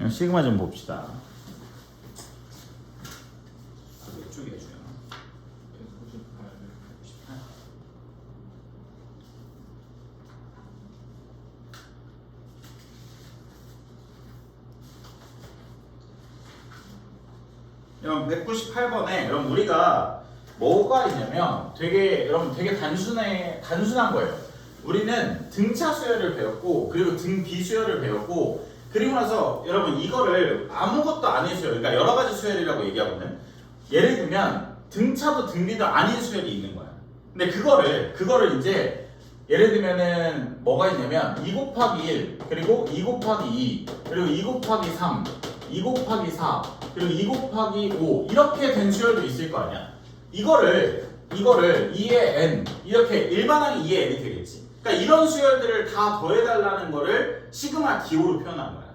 시그마 좀 봅시다. 이쪽이 해줘요. 여러분 198번에 여러분 우리가 뭐가 있냐면 여러분 되게 단순한 거예요. 우리는 등차 수열을 배웠고 그리고 등 비수열을 배웠고 그리고 나서 여러분 이거를 아무것도 아닌 수열, 그러니까 여러 가지 수열이라고 얘기하거든. 예를 들면 등차도 등비도 아닌 수열이 있는 거야. 근데 그거를 이제 예를 들면은 뭐가 있냐면 2 곱하기 1 그리고 2 곱하기 2 그리고 2 곱하기 3 2 곱하기 4 그리고 2 곱하기 5 이렇게 된 수열도 있을 거 아니야. 이거를 2의 n 이렇게 일반항이 2의 n이 되겠지. 그러니까 이런 수열들을 다 더해달라는 거를 시그마 기호로 표현한 거야.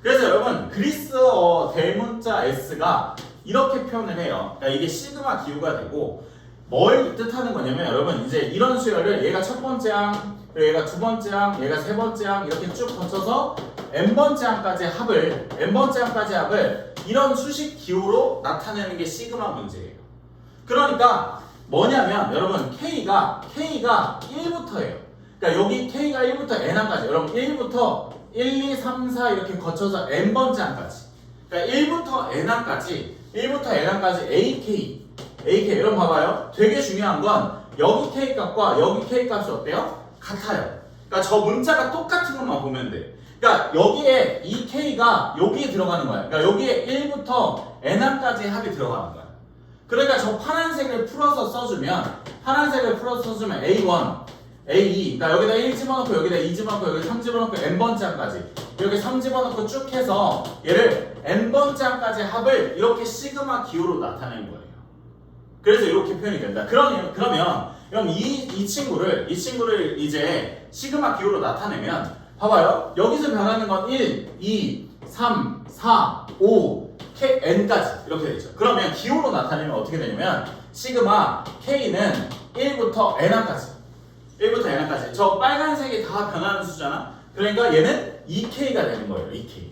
그래서 여러분 그리스어 대문자 s가 이렇게 표현을 해요. 그러니까 이게 시그마 기호가 되고 뭘 뜻하는 거냐면 여러분 이제 이런 수열을 얘가 첫 번째 항, 그리고 얘가 두 번째 항, 얘가 세 번째 항 이렇게 쭉 거쳐서 n번째 항까지 합을 이런 수식 기호로 나타내는 게 시그마 문제예요. 그러니까 뭐냐면 여러분 K가 1부터예요. 그러니까 여기 K가 1부터 n항까지 여러분 1부터 1, 2, 3, 4 이렇게 거쳐서 n번째 항까지 그러니까 1부터 n항까지 AK 여러분 봐봐요. 되게 중요한 건 여기 K 값과 여기 K 값이 어때요? 같아요. 그러니까 저 문자가 똑같은 것만 보면 돼. 그러니까 여기에 이 K가 여기에 들어가는 거야. 그러니까 여기에 1부터 n항까지 합이 들어가는 거야. 그러니까 저 파란색을 풀어서 써주면 A1, A2 그러니까 여기다 1 집어넣고 여기다 2 집어넣고 여기다 3 집어넣고 n번째 항까지 여기 3 집어넣고 쭉 해서 얘를 n번째 항까지 합을 이렇게 시그마 기호로 나타내는 거예요. 그래서 이렇게 표현이 된다. 그럼 이 친구를 이제 시그마 기호로 나타내면 봐봐요. 여기서 변하는 건 1, 2, 3, 4, 5, K, N까지 이렇게 되죠. 그러면 기호로 나타내면 어떻게 되냐면 시그마 K는 1부터 N항까지 저 빨간색이 다 변하는 수잖아. 그러니까 얘는 2K가 되는 거예요. 2K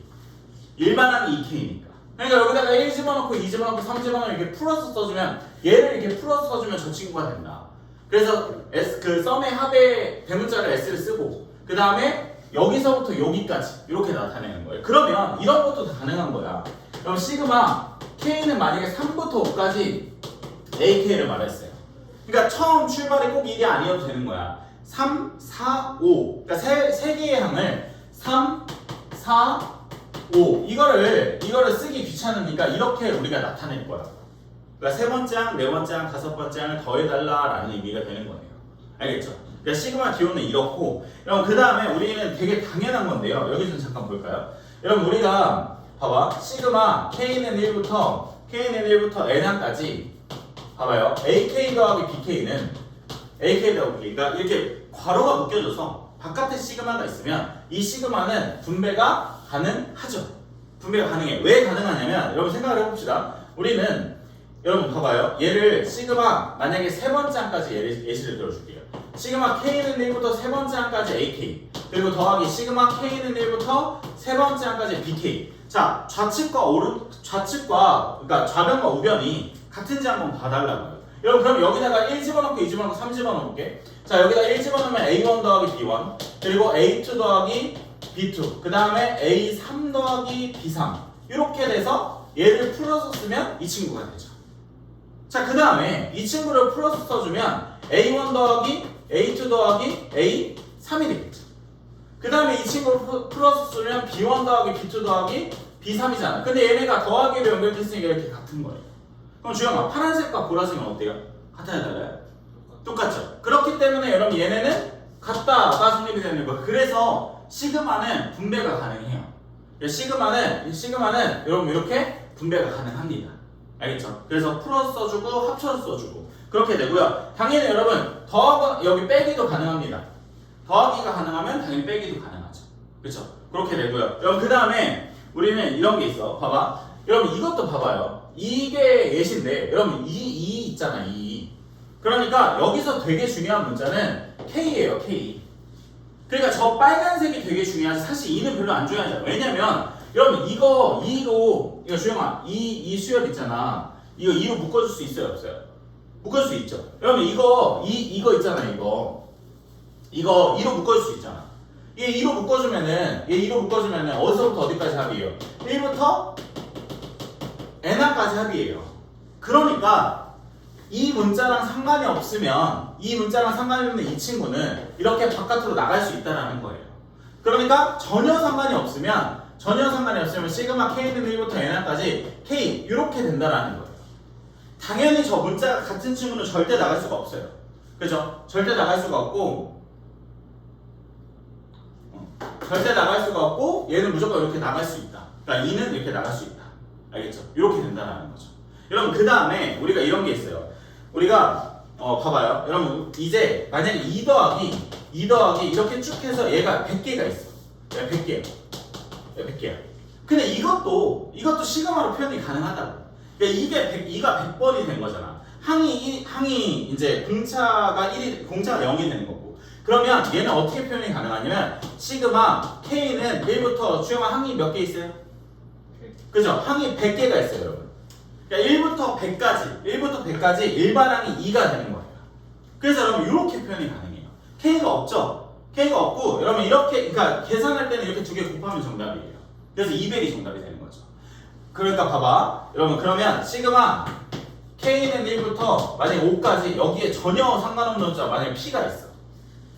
일반항이 2K니까 그러니까 여기다가 1 집어넣고 2 집어넣고 3 집어넣고 이렇게 풀어서 써주면 얘를 이렇게 풀어서 써주면 저 친구가 된다. 그래서 그 썸의 합의 대문자를 S를 쓰고 그 다음에 여기서부터 여기까지 이렇게 나타내는 거예요. 그러면 이런 것도 다 가능한 거야. 그럼 시그마 K는 만약에 3부터 5까지 AK를 말했어요. 그러니까 처음 출발이 꼭 1이 아니어도 되는 거야. 3, 4, 5 그러니까 세 개의 항을 3, 4, 5 이거를 쓰기 귀찮으니까 이렇게 우리가 나타낼 거야. 그러니까 세 번째 항, 네 번째 항, 다섯 번째 항을 더해달라라는 의미가 되는 거예요. 알겠죠? 그러니까 시그마 기호는 이렇고 여러분 그 다음에 우리는 되게 당연한 건데요. 여기 좀 잠깐 볼까요? 여러분 우리가 봐봐 시그마 K는 1부터 N항까지 봐봐요. AK 더하기 BK는 AK 더하기 BK 그러니까 이렇게 괄호가 묶여져서 바깥에 시그마가 있으면 이 시그마는 분배가 가능하죠. 분배가 가능해. 왜 가능하냐면 여러분 생각을 해봅시다. 우리는 여러분 봐봐요. 얘를 시그마 만약에 세 번째 항까지 예시를 들어줄게요. 시그마 K는 1부터 세 번째 항까지 AK 그리고 더하기 시그마 K는 1부터 세 번째 항까지 BK 자 좌측과 그러니까 좌변과 우변이 같은지 한번 봐달라고요. 여러분 그럼 여기다가 1 집어넣고 2 집어넣고 3 집어넣을게. 자 여기다 1 집어넣으면 A1 더하기 B1 그리고 A2 더하기 B2 그 다음에 A3 더하기 B3 이렇게 돼서 얘를 풀어서 쓰면 이 친구가 되죠. 자 그 다음에 이 친구를 풀어서 써주면 A1 더하기 A2 더하기 A3이 되겠죠. 그 다음에 이 친구를 풀어서 쓰면 B1 더하기 B2 더하기 B3이잖아. 근데 얘네가 더하기로 연결됐으니까 이렇게 같은 거예요. 그럼 주영아 파란색과 보라색은 어때요? 같아요 달라요? 똑같죠. 그렇기 때문에 여러분 얘네는 같다가 성립이 되는 거예요. 그래서 시그마는 분배가 가능해요. 시그마는 여러분 이렇게 분배가 가능합니다. 알겠죠? 그래서 풀어서 써주고 합쳐서 써주고 그렇게 되고요. 당연히 여러분 더하고 여기 빼기도 가능합니다. 더하기가 가능하면 당연히 빼기도 가능하죠. 그렇죠? 그렇게 되고요. 여러분 그 다음에 우리는 이런 게 있어. 봐봐. 여러분 이것도 봐봐요. 이게 예시인데 여러분 이 있잖아. 이 그러니까 여기서 되게 중요한 문자는 K예요. K. 그러니까 저 빨간색이 되게 중요하지. 사실 2는 별로 안 중요하잖아. 왜냐면 여러분 이거 2로 이거 주영아 이 수열 있잖아. 이거 2로 묶어줄 수 있어요 없어요? 묶을 수 있죠. 여러분 이거 있잖아 이거 2로 묶어줄 수 있잖아. 얘 2로 묶어주면은 어디서부터 어디까지 합이에요? 1부터 n까지 합이에요. 그러니까 이 문자랑 상관이 없으면 이 친구는 이렇게 바깥으로 나갈 수 있다라는 거예요. 그러니까 전혀 상관이 없으면 시그마 k는 1부터 n까지 k 이렇게 된다라는 거예요. 당연히 저 문자가 같은 친구는 절대 나갈 수가 없어요. 그죠? 절대 나갈 수가 없고 얘는 무조건 이렇게 나갈 수 있다. 그러니까 2는 이렇게 나갈 수 있다. 알겠죠? 이렇게 된다는 거죠. 여러분 그 다음에 우리가 이런 게 있어요. 우리가 봐봐요. 여러분 이제 만약에 2 더하기 이렇게 쭉 해서 얘가 100개가 있어. 얘가 100개야. 근데 이것도 시그마로 표현이 가능하다고. 그러니까 이게 2가 100번이 된 거잖아. 항이 이제 공차가 0이 되는 거고. 그러면 얘는 어떻게 표현이 가능하냐면 시그마 k는 1부터 주영아 항이 몇 개 있어요? 그죠? 항이 100개가 있어요, 여러분. 그러니까 1부터 100까지 일반항이 2가 되는 거예요. 그래서 여러분 이렇게 표현이 가능해요. k가 없죠? k가 없고 여러분 이렇게 그러니까 계산할 때는 이렇게 두 개 곱하면 정답이에요. 그래서 200이 정답이 되는 거죠. 그러니까 봐봐. 여러분 그러면 시그마 k는 1부터 만약에 5까지 여기에 전혀 상관없는 숫자 만약에 p가 있어.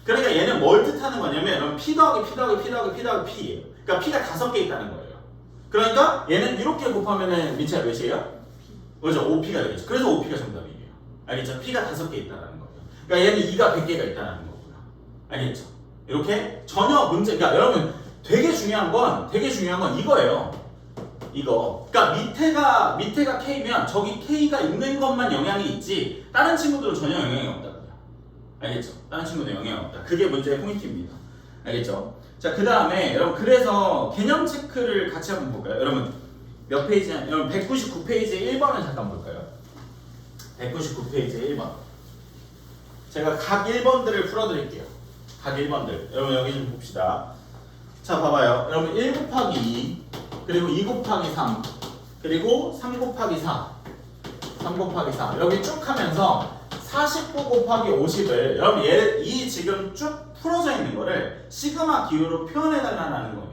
그러니까 얘는 뭘 뜻하는 거냐면 여러분 p 더하기 p예요. 그러니까 p가 5개 있다는 거예요. 그러니까 얘는 이렇게 곱하면은 민채가 몇이에요? 그렇죠. 5p가 되겠죠. 그래서 5p가 정답이에요. 알겠죠? p가 5개 있다는 거예요. 그러니까 얘는 2가 100개가 있다는 거고요. 알겠죠? 이렇게 전혀 문제, 그러니까 여러분 되게 중요한 건 이거예요. 이거. 그러니까 밑에가 k면 저기 k가 있는 것만 영향이 있지 다른 친구들은 전혀 영향이 없다고요. 알겠죠? 다른 친구는 영향이 없다. 그게 문제의 포인트입니다. 알겠죠? 자, 그 다음에 여러분 그래서 개념 체크를 같이 한번 볼까요? 여러분 몇 페이지냐? 여러분 199페이지 1번을 잠깐 볼까요? 199페이지 1번. 제가 각 1번들을 풀어드릴게요. 각 1번들. 여러분 여기 좀 봅시다. 자, 봐봐요. 여러분 1 곱하기 2, 그리고 2 곱하기 3, 그리고 3 곱하기 4, 3 곱하기 4. 여기 쭉 하면서 49 곱하기 50을 여러분 이 지금 쭉 풀어져 있는 거를 시그마 기호로 표현해달라는 거예요.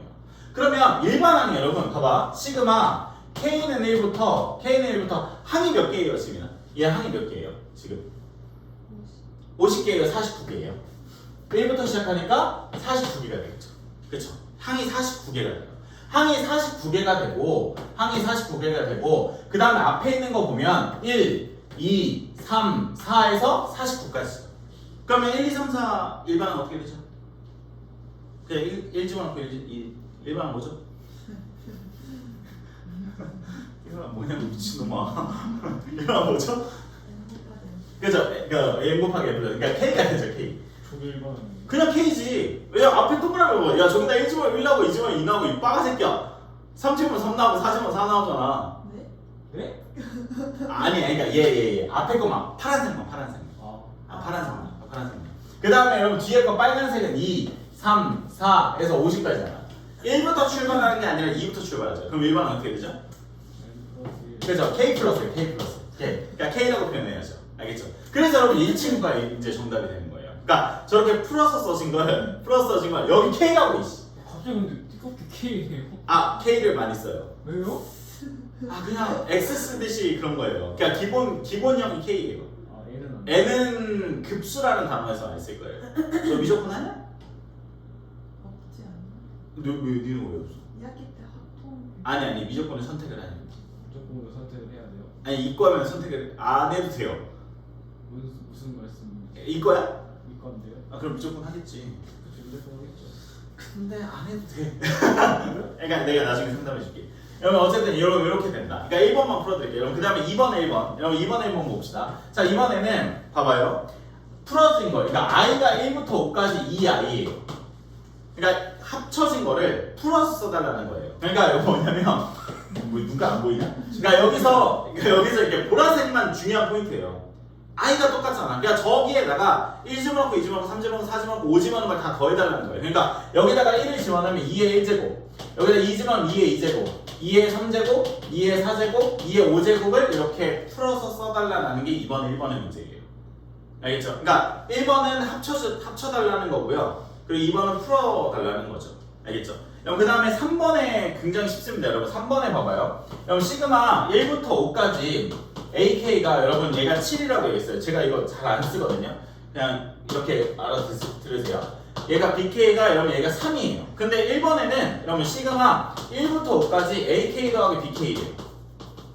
그러면 일반항이 여러분 봐봐. 시그마 k는 1부터 항이 몇 개예요 지금? 얘 항이 몇 개예요 지금? 50개예요 49개예요? 1부터 시작하니까 49개가 되겠죠. 그쵸? 항이 49개가 돼요. 항이 49개가 되고 그 다음에 앞에 있는 거 보면 1, 2, 3, 4에서 49까지. 그러면 1, 2, 3, 4 일반은 어떻게 되죠? 그냥 1 집어넣고 1반은 뭐죠? 이거는 뭐냐고 미친놈아. 이거는 뭐죠? 그죠? 그러니까 M 곱하기 F 그러니까 K가 되죠 K. 저게 1번 그냥 K지. 왜 앞에 동그라미 뭐? 야 저기다 1 집어넣으면 1 나오고 2 집어넣으면 2 나오고 이 빠가 새끼야. 3 집어넣으면 3 나오고 4 집어넣으면 4 나오잖아. 네? 네? 아니 그러니까 얘 앞에 거만 파란색만. 파란색만. 그 다음에 여러분 뒤에 거 빨간색은 2, 3, 4에서 50까지잖아. 1부터 출발하는 게 아니라 2부터 출발하죠. 그럼 1번은 어떻게 되죠? 그죠? K 플러스예요. K. 그러니까 K라고 표현해야죠. 알겠죠? 그래서 여러분 이 친구가 이제 정답이 되는 거예요. 그러니까 저렇게 풀어서 써진 걸 여기 K라고 있어. 갑자기 근데 띠껍게 K예요? 아 K를 많이 써요. 왜요? 아 그냥 X 쓰듯이 그런 거예요. 그러니까 기본형이 K예요. 아 얘는 N은 급수라는 단어에서 많이 쓸 거예요. 너 미적분 하냐? 없지 않나? 니는 왜 없어? 2학기 때 학통 아니 미적분을 선택을 하냐? 무조건으로 선택을 해야 돼요? 아니 이과면 선택을 안 해도 돼요. 무슨 말씀이세요? 이과야? 이건데요? 아 그럼 무조건 하겠지. 그쵸 무조건 하겠죠. 근데 안 해도 돼. 그러니까 내가 나중에 상담해 줄게. 여러분 어쨌든 이렇게 된다. 그러니까 1번만 풀어드릴게요. 여러분 그 다음에 2번에 1번. 여러분 2번에 1번 봅시다. 자 이번에는 봐봐요. 풀어진 거. 그러니까 i가 1부터 5까지 이 i예요. 그러니까 합쳐진 거를 풀어서 써달라는 거예요. 그러니까 여기 뭐냐면 뭐 누가 안 보이냐? 그러니까 여기서 이렇게 보라색만 중요한 포인트예요. i가 똑같잖아. 그러니까 저기에다가 1 집어넣고 2 집어넣고 3 집어넣고 4 집어넣고 5 집어넣는 걸 다 더해달라는 거예요. 그러니까 여기다가 1을 집어넣으면 2의 1제곱, 여기다 2 집어넣으면 2의 2제곱, 2의 3제곱, 2의 4제곱, 2의 5제곱을 이렇게 풀어서 써달라는 게 2번 1번의 문제예요. 알겠죠? 그러니까 1번은 합쳐달라는 거고요. 그리고 2번은 풀어달라는 거죠. 알겠죠? 그럼 그 다음에 3번에 굉장히 쉽습니다. 여러분 3번에 봐봐요. 여러분 시그마 1부터 5까지 AK가 여러분 얘가 7이라고 얘기했어요. 제가 이거 잘 안 쓰거든요. 그냥 이렇게 알아들으세요. 얘가 BK가 여러분 얘가 3이에요. 근데 1번에는 여러분 시그마 1부터 5까지 AK 더하기 BK예요.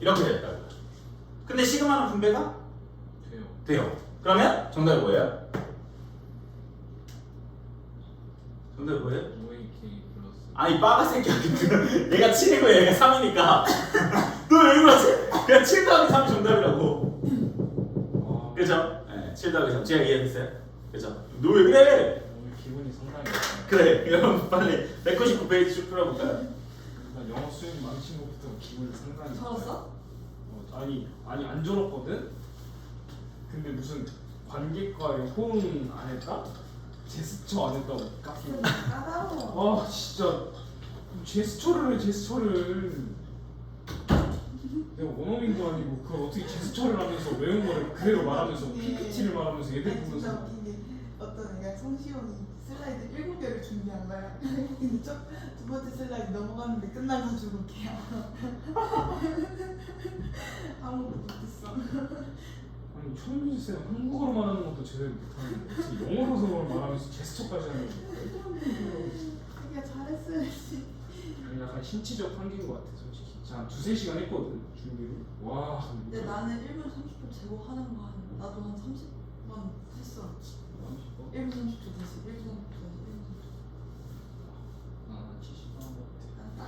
이렇게 됐다. 근데 시그마는 분배가 돼요. 돼요. 그러면 정답이 뭐예요? 정답이 뭐예요? 5AK 플러스. 아니 빠가 새끼야. 얘가 7이고 얘가 3이니까 너 왜 그러지? 그냥 7 더하기 3이 정답이라고. 아, 그죠? 네, 7 더하기 3 제가 이해했어요? 그죠? 너 왜 그래? 오늘 기분이 상당히 좋아요. 그래 여러분 빨리 199페이지 쭉 풀어볼까요? 일단 영어 수준이 망친 것부터 기분이 상당히 적었어? 아니 안 졸었거든? 근데 무슨 관객과의 호응 안 했다? 제스처 안 했다고 깎이고. 까다로워. 아 진짜 제스처를 해 제스처를. 내가 원어민도 아니고 그걸 어떻게 제스처를 하면서 외운 거를 그대로 말하면서 PPT를 말하면서 애들 아니, 진짜 보면서. 웃긴 게 어떤 애가 성시용이 슬라이드 7개를 준비한 거야. 근데 두 번째 슬라이드 넘어갔는데 끝나가지고 걔야. 아무것도 못했어. 아니 천민지 쌤 한국어로 말하는 것도 제대로 못하는데 어떻게 영어로 말하면서 제스처까지 하는 거야? 그게 잘했어야지. 아니 약간 신체적 한계인 것 같아 솔직히. 한 2-3시간 했거든 준비를. 와 근데 나는 1분 30초 제곱하는 거 나도 한 30번 했어. 1분 30초 다시 1분 30초 다시 1분 30초. 아 70번 한 것 같아.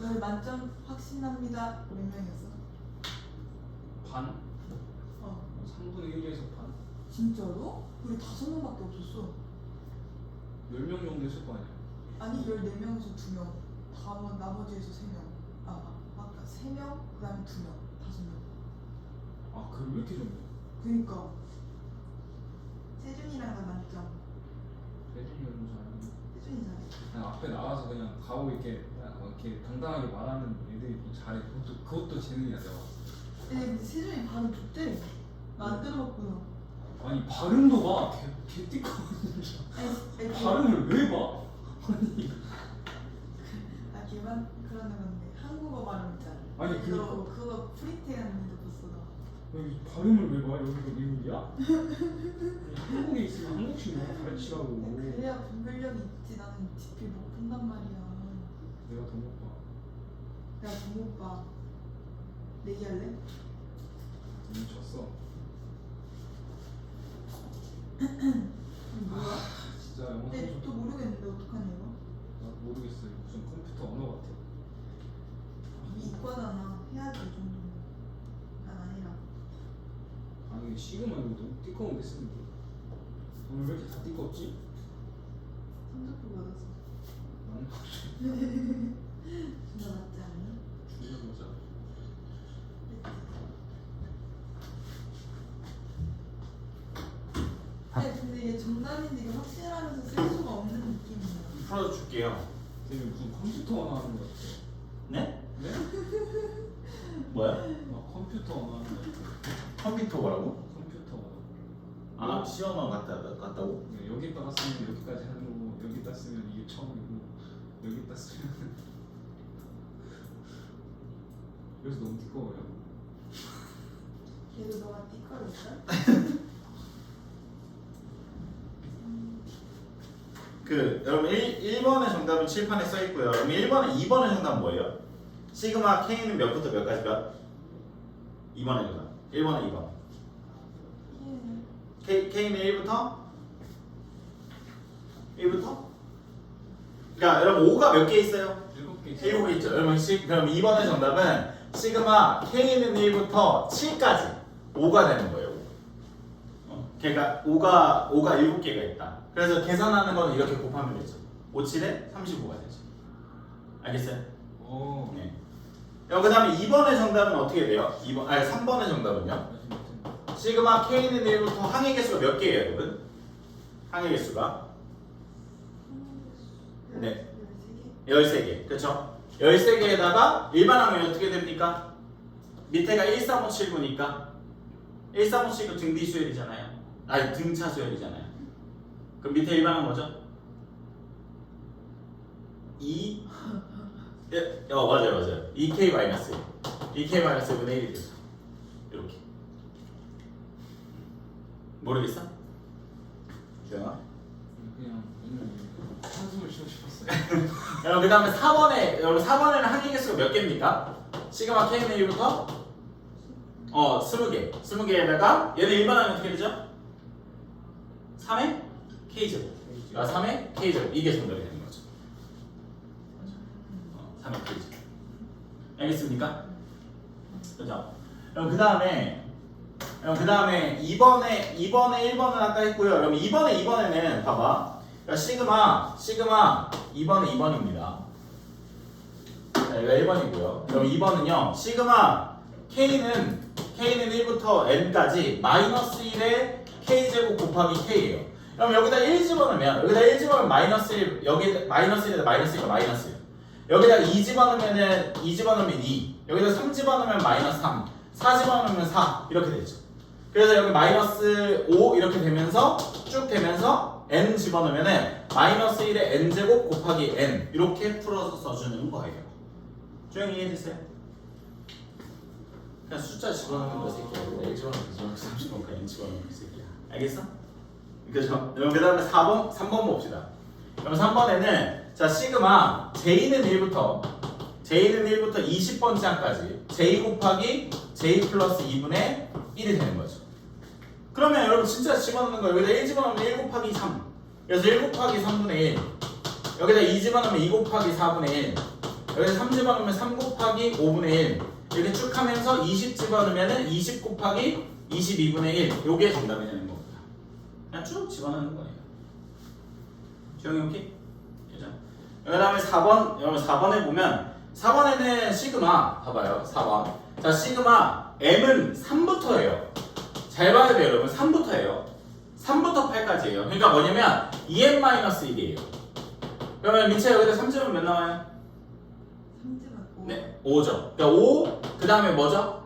너희 만점 확신합니다. 몇 명이었어? 반? 어. 3분의 1에서 반? 진짜로? 우리 5명밖에 없었어. 10명 정도 했을 거 아니야. 아니 14명에서 2명. 나머지에서 3명. 아까 3명, 그 다음에 2명, 5명. 아 그걸 왜 이렇게 적냐? 그니까 세준이랑 나 만점. 세준이 너무 잘하는데. 세준이 잘해. 그냥 앞에 나가서 그냥 가고 이렇게 당당하게 말하는 애들이 좀 잘해. 그것도 재능이야 내가. 근데 세준이 발음 좋대. 나 안 들어봤구나. 아니 발음도 봐. 개띠꺼. 발음을 왜 봐? 아니 걔만 그러는 건데 한국어 발음 있잖아. 아니, 그거 프리테하는 데 봤어 나. 여기 발음을 왜 봐? 여기가 미국이야? 한국에 있으면 한국식 영어 가르치라고. 그래야 분별력이 있지. 나는 지필 못 푼단 말이야. 내가 더 못 봐. 야 정오빠 내기할래? 이미 졌어. 뭐야? 진짜 영어 근데 선수. 또 모르겠는데 어떡하냐 이거? 나 모르겠어요. 무슨 컴퓨터 언어 같아. 이과잖아. 해야지 이 정도는. 난 아니라. 아니 시그마 이거 너무 띠꺼운데 쓰는 게. 오늘 왜 이렇게 다 띠꺼웠지? 성적표 받았어. 나는 진짜 맞지 않니? 죽는 거잖아. 아니 근데 얘 정답인데 이게 확실하면서 쓸 수가 없는 느낌이야. 풀어줄게요. 되게 무슨 컴퓨터 언어 하는 거 같아. 네? 네? 뭐야? 막 컴퓨터 언어 하는 거 같아. 컴퓨터 뭐라고? 컴퓨터 언어. 아 시험만 갔다고? 네, 여기다가 쓰면 여기까지 하는 거고 여기다 쓰면 이게 처음이고 여기다 쓰면 그래서 너무 두꺼워요. 걔도 너가 띠꺼를 있어? 여러분 1번의 정답은 칠판에 써있고요. 그럼 1번에 2번의 정답은 뭐예요? 시그마 K는 몇부터 몇까지가? 2번의 정답 1번에 2번 K는 1부터? 1부터? 그러니까 여러분 5가 몇 개 있어요? 7개 7개 있죠. 여러분 그럼 2번의 정답은 시그마 K는 1부터 7까지 5가 되는 거예요. 그러니까 5가 7개가 있다. 그래서 계산하는 거는 이렇게 곱하면 되죠. 5, 7에 35가 되죠. 알겠어요? 네. 그 다음에 2번의 정답은 어떻게 돼요? 3번의 정답은요? 시그마 K는 1부터 항의 개수가 몇 개예요, 여러분? 항의 개수가 네. 13개. 그렇죠? 13개에다가 일반항이 어떻게 됩니까? 밑에가 13579니까 13579 등비 수열이잖아요. 아니 등차 수열이잖아요. 그럼 밑에 일반항 뭐죠? 2 맞아요. 2K 마이너스 2K 마이너스 1분의 1이 되죠. 이렇게. 모르겠어? 주영아? 그냥 오늘 한숨을 쉬고 싶었어요. 여러분 그 다음에 4번에 여러분 4번에는 항의 개수가 몇 개입니까? 시그마 K는 1부터 20개 20개에다가 얘는 일반항이 어떻게 되죠? 3의 K제곱 3의 K제곱 이게 정답이 되는 거죠. 3의 K제곱 알겠습니까? 그죠? 그럼 그 다음에 2번에 1번은 아까 했고요. 그럼 2번에는 봐봐. 그러니까 시그마 2번은 2번입니다. 여기가 1번이고요. 그럼 2번은요. 시그마 K는 1부터 N까지 마이너스 1의 K제곱 곱하기 K예요. 그럼 여기다 1 집어넣으면 마이너스 1, 여기 마이너스 1에다 마이너스 1가 마이너스 1. 여기다 2 집어넣으면 2, 여기다 3 집어넣으면 마이너스 3, 4 집어넣으면 4 이렇게 되죠. 그래서 여기 마이너스 5 이렇게 되면서 쭉 되면서 n 집어넣으면은 마이너스 1의 n제곱 곱하기 n 이렇게 풀어서 써주는 거예요. 조용히 이해됐어요? 그냥 숫자 집어넣는 거 새끼야. 1 집어넣고 3 집어넣고 n 집어넣는 거 새끼야. 알겠어? 그죠? 그럼 그 다음에 3번 봅시다. 그럼 3번에는 자 시그마 J는 1부터 20번째 항까지 J 곱하기 J 플러스 2분의 1이 되는 거죠. 그러면 여러분 진짜 집어넣는 거 여기다 1 집어넣으면 1 곱하기 3 그래서 1 곱하기 3분의 1 여기다 2 집어넣으면 2 곱하기 4분의 1 여기다 3 집어넣으면 3 곱하기 5분의 1 이렇게 쭉 하면서 20 집어넣으면 20 곱하기 22분의 1 요게 정답이 되는 겁니다. 그냥 쭉 집어넣는 거예요. 조용히 오케이? 그죠? 그 다음에 4번 여러분 4번에 보면 4번에는 시그마 봐봐요 4번 자 시그마 M은 3부터예요. 잘 봐야 돼요 여러분 3부터예요. 3부터 8까지예요. 그러니까 뭐냐면 2n-1이에요. 그러면 민채 여기다 3집은 몇 나와요? 3집 네 5죠. 그러니까 5 그 다음에 뭐죠?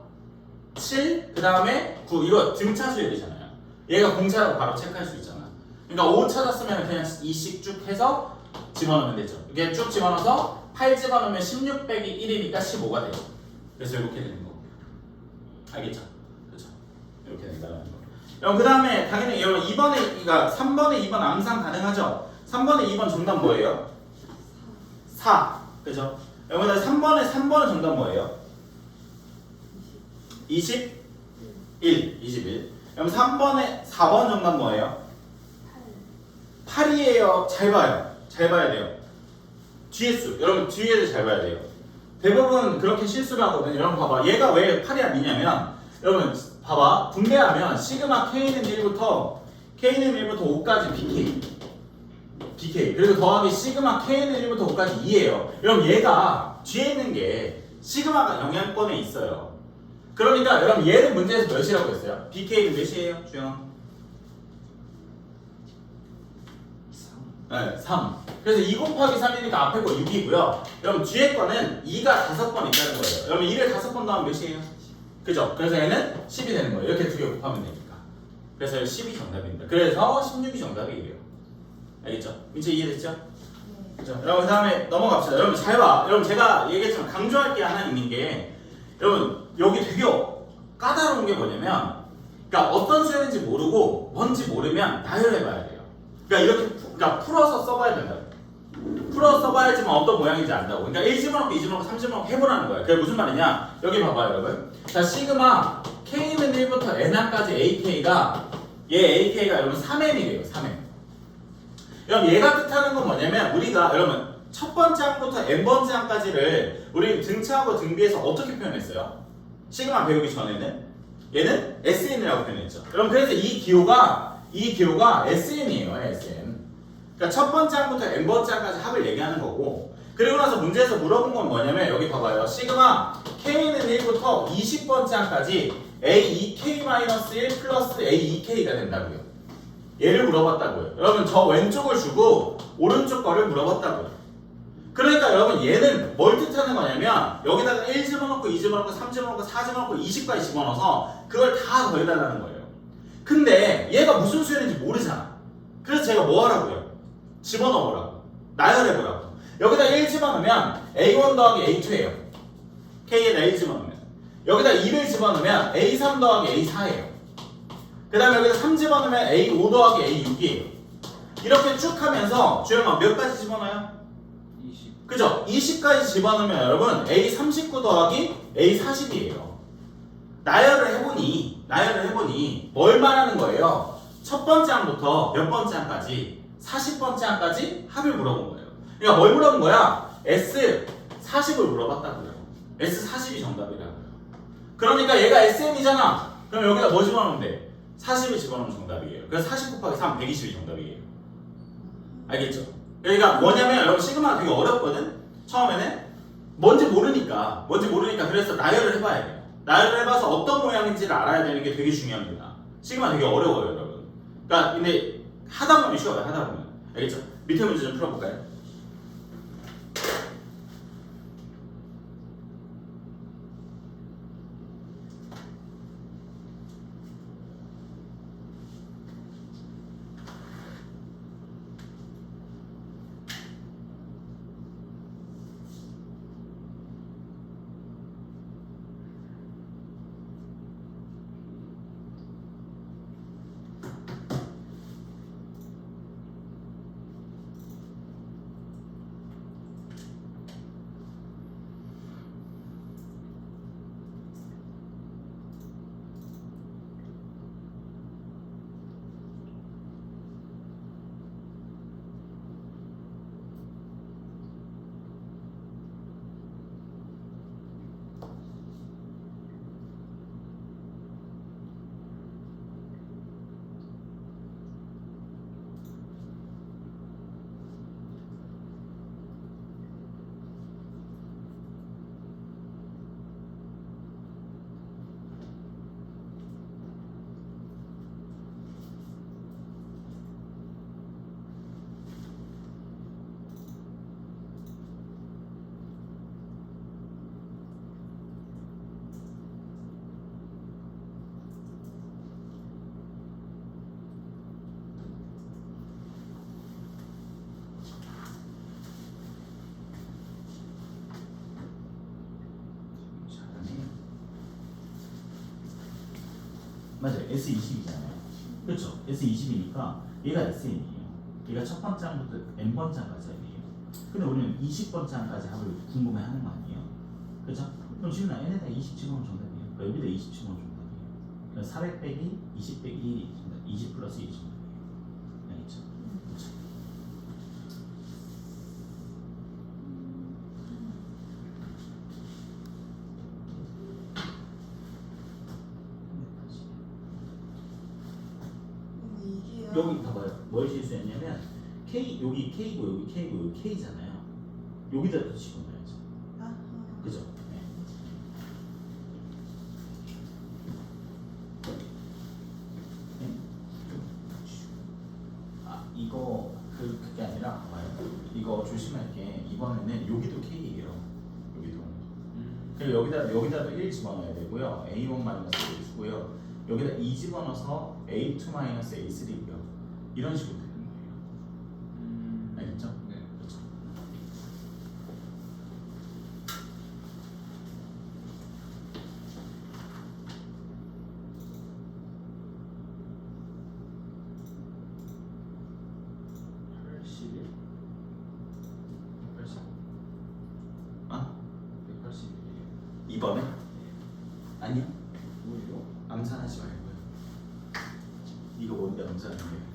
7 그 다음에 9 이거 등차 수열이잖아요. 얘가 공차라고 바로 체크할 수 있잖아. 그러니까 5 찾았으면 그냥 2씩 쭉 해서 집어넣으면 되죠. 이게 쭉 집어넣어서 8 집어넣으면 16 빼기 1이니까 15가 되죠. 그래서 이렇게 되는 거고요. 알겠죠? 그렇죠? 이렇게 된다는 거. 그럼 그 다음에 당연히 여러분 2번에 그러니까 3번에 2번 암상 가능하죠? 3번에 2번 정답 뭐예요? 4 그죠? 여러분 3번은 정답 뭐예요? 21 그럼 4번 정답 뭐예요? 8이에요. 잘 봐야 돼요. 뒤에 수 여러분 뒤에를 잘 봐야 돼요. 대부분 그렇게 실수를 하거든요. 여러분 봐봐 얘가 왜 8이 아니냐면 여러분 봐봐 분배하면 시그마 K는 1부터 5까지 BK 그리고 더하기 시그마 K는 1부터 5까지 2예요. 여러분 얘가 뒤에 있는 게 시그마가 영향권에 있어요. 그러니까 여러분 얘는 문제에서 몇이라고 했어요? BK는 몇이에요? 주영? 네, 3. 그래서 2 곱하기 3이니까 앞에 거 6이고요. 여러분 뒤에 거는 2가 5번 있다는 거예요. 여러분 2를 5번 더하면 몇이에요? 그죠? 그래서 얘는 10이 되는 거예요. 이렇게 두 개 곱하면 되니까. 그래서 10이 정답입니다. 그래서 16이 정답이에요. 알겠죠? 민채 이해됐죠? 그죠? 여러분 그 다음에 넘어갑시다. 여러분 잘 봐. 여러분 제가 얘기했지만 강조할 게 하나 있는 게 여러분 여기 되게 까다로운 게 뭐냐면 그러니까 어떤 수열인지 모르고 뭔지 모르면 나열해봐야 돼요. 그러니까 이렇게 풀어서 써봐야 된다. 풀어서 써봐야지만 어떤 모양인지 안다고. 그러니까 1 집어넣고 2 집어넣고 3 집어넣고 해보라는 거야. 그게 무슨 말이냐? 여기 봐봐요 여러분. 자 시그마 K는 1부터 N항까지 AK가 얘 AK가 여러분 3N이래요. 3N. 여러분 얘가 뜻하는 건 뭐냐면 우리가 여러분 첫 번째 항부터 N번째 항까지를 우리 등차하고 등비해서 어떻게 표현했어요? 시그마 배우기 전에는 얘는 SN이라고 표현했죠. 여러분 그래서 이 기호가 SN이에요. SN. 그러니까 첫 번째 항부터 n번째 항까지 합을 얘기하는 거고 그리고 나서 문제에서 물어본 건 뭐냐면 여기 봐봐요. 시그마 K는 1부터 20번째 항까지 A2K-1 플러스 A2K가 된다고요. 얘를 물어봤다고요. 여러분 저 왼쪽을 주고 오른쪽 거를 물어봤다고요. 그러니까 여러분 얘는 뭘 뜻하는 거냐면 여기다가 1 집어넣고 2 집어넣고 3 집어넣고 4 집어넣고 20까지 집어넣어서 그걸 다 더해달라는 거예요. 근데 얘가 무슨 수열인지 모르잖아. 그래서 제가 뭐 하라고요? 집어넣으라고. 나열해보라고. 여기다 1 집어넣으면 A1 더하기 A2예요. K에다 1 집어넣으면. 여기다 2를 집어넣으면 A3 더하기 A4예요. 그 다음에 여기다 3 집어넣으면 A5 더하기 A6이에요. 이렇게 쭉 하면서 주영아 몇 가지 집어넣어요? 20. 그죠? 20까지 집어넣으면 여러분 A39 더하기 A40이에요. 나열을 해보니 뭘 말하는 거예요? 첫 번째 항부터 몇 번째 항까지 40번째 항까지 합을 물어본 거예요. 그러니까 뭘 물어본 거야? S40을 물어봤다고요. S40이 정답이라고요. 그러니까 얘가 SM이잖아. 그럼 여기다 뭐 집어넣으면 돼? 40을 집어넣으면 정답이에요. 그래서 40 곱하기 3, 120이 정답이에요. 알겠죠? 그러니까 뭐냐면 여러분 시그마가 되게 어렵거든? 처음에는 뭔지 모르니까 그래서 나열을 해봐야 돼요. 나열을 해봐서 어떤 모양인지를 알아야 되는 게 되게 중요합니다. 시그마 되게 어려워요 여러분. 그러니까 근데 하다 보면 쉬워요. 하다 보면. 알겠죠? 밑에 문제 좀 풀어볼까요? 맞아요. S20이잖아요. 그렇죠. S20이니까 얘가 SN이에요. 얘가 첫 번째 항부터 n번째 항까지 합이에요. 근데 우리는 20번째 항까지 합을 궁금해하는 거 아니에요. 그렇죠? 그럼 지금 n에다 20 집어넣으면 정답이에요. 그러니까 여기다 20 집어넣으면 정답이에요. 그러니까 400 빼기 20 빼기 1이 정답. 20 플러스 1이 정답이에요. 알겠죠? 그렇죠? 여기 봐봐요. 뭘 실수했냐면 K 여기 K고 여기 K고 여기 K잖아요. 여기다 또 집어넣어야죠. 그죠? 네. 네. 아 이거 그게 아니라 봐요. 이거 조심할 게 이번에는 여기도 K예요. 여기도. 그리고 여기다도 1 집어넣어야 되고요. A1-1 주고요. 여기다 2 집어넣어서 A2-A3고요. 이런 식으로 되는 거예요. 알겠죠? 네. 그렇죠. 아? 181. 이번에? 아니요. 뭐예요? 암산하지 말고요. 이거 뭔데 암산하는 게?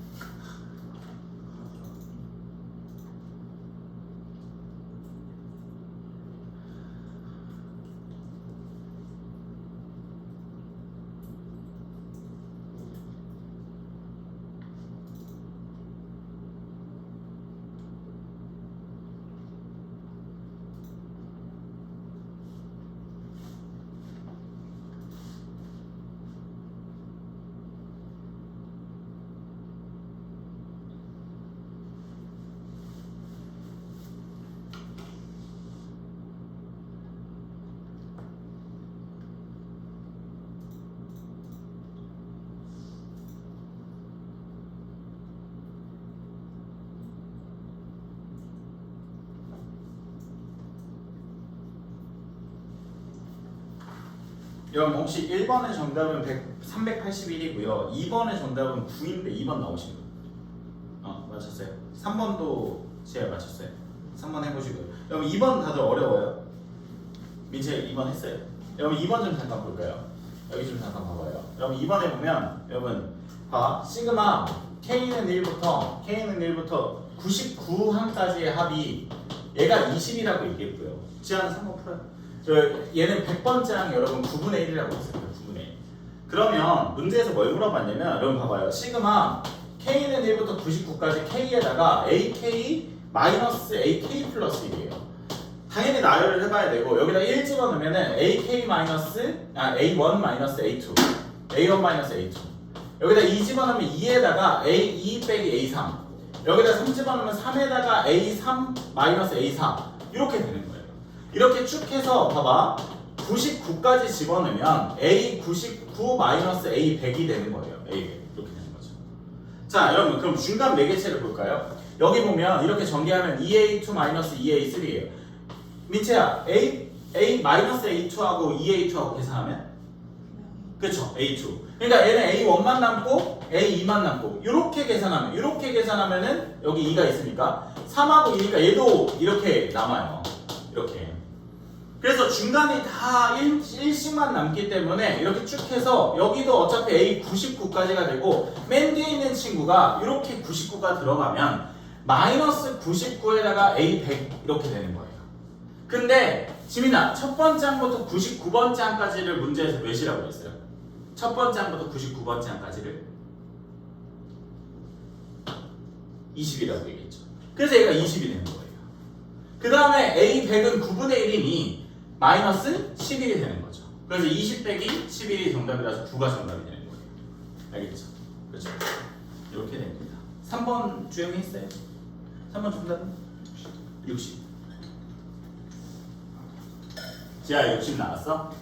여러분 혹시 1번의 정답은 381이고요. 2번의 정답은 9인데 2번 나오신 분? 맞췄어요. 3번도 제가 맞췄어요. 3번 해보시고요. 여러분 2번 다들 어려워요? 민채 2번 했어요? 여러분 2번 좀 잠깐 볼까요? 여기 좀 잠깐 봐봐요. 여러분 2번에 보면 여러분 봐. 시그마 K는 1부터 99항까지의 합이 얘가 20이라고 얘기했고요. 지하는 3번 풀어요. 얘는 100번째 항 여러분 9분의 1이라고 했어요. 9분의 1. 그러면 문제에서 뭘 물어봤냐면 여러분 봐봐요. 시그마 K는 1부터 99까지 K에다가 AK 마이너스 AK 플러스 1이에요. 당연히 나열을 해봐야 되고 여기다 1 집어넣으면은 AK 마이너스 A1 마이너스 A2 A1 마이너스 A2 여기다 2 집어넣으면 2에다가 A2 빼기 A3 여기다 3 집어넣으면 3에다가 A3 마이너스 A4 이렇게 되는 거예요. 이렇게 쭉 해서 봐봐 99까지 집어넣으면 A99 마이너스 A100이 되는 거예요. A100 이렇게 되는 거죠. 자 여러분 그럼 중간 매개체를 볼까요? 여기 보면 이렇게 전개하면 2A2 마이너스 2A3예요. 민채야 A 마이너스 A2하고 2A2하고 계산하면 그쵸 A2 그러니까 얘는 A1만 남고 A2만 남고 이렇게 계산하면은 여기 2가 있으니까 3하고 2니까 얘도 이렇게 남아요. 이렇게 그래서 중간이 다 1씩만 남기 때문에 이렇게 쭉 해서 여기도 어차피 A 99까지가 되고 맨 뒤에 있는 친구가 이렇게 99가 들어가면 마이너스 99에다가 A 100 이렇게 되는 거예요. 근데 지민아 첫 번째 항부터 99번째 항까지를 문제에서 몇이라고 했어요? 첫 번째 항부터 99번째 항까지를 20이라고 얘기했죠. 그래서 얘가 20이 되는 거예요. 그 다음에 A100은 9분의 1이니 마이너스 11이 되는 거죠. 그래서 20 빼기 11이 정답이라서 9가 정답이 되는 거예요. 알겠죠? 그렇죠? 이렇게 됩니다. 3번 주영이 했어요? 3번 정답은? 60. 지하 60 나왔어?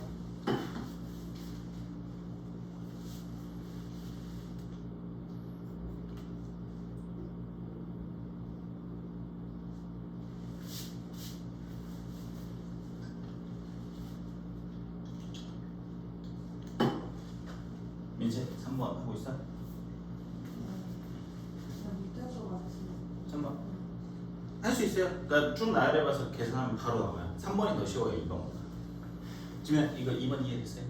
민재 3번 하고 있어? 3번 할 수 있어요. 그러니까 쭉 나열해봐서 계산하면 바로 나와요. 3번이 더 쉬워요. 2번보다. 지금 이거 2번 이해됐어요?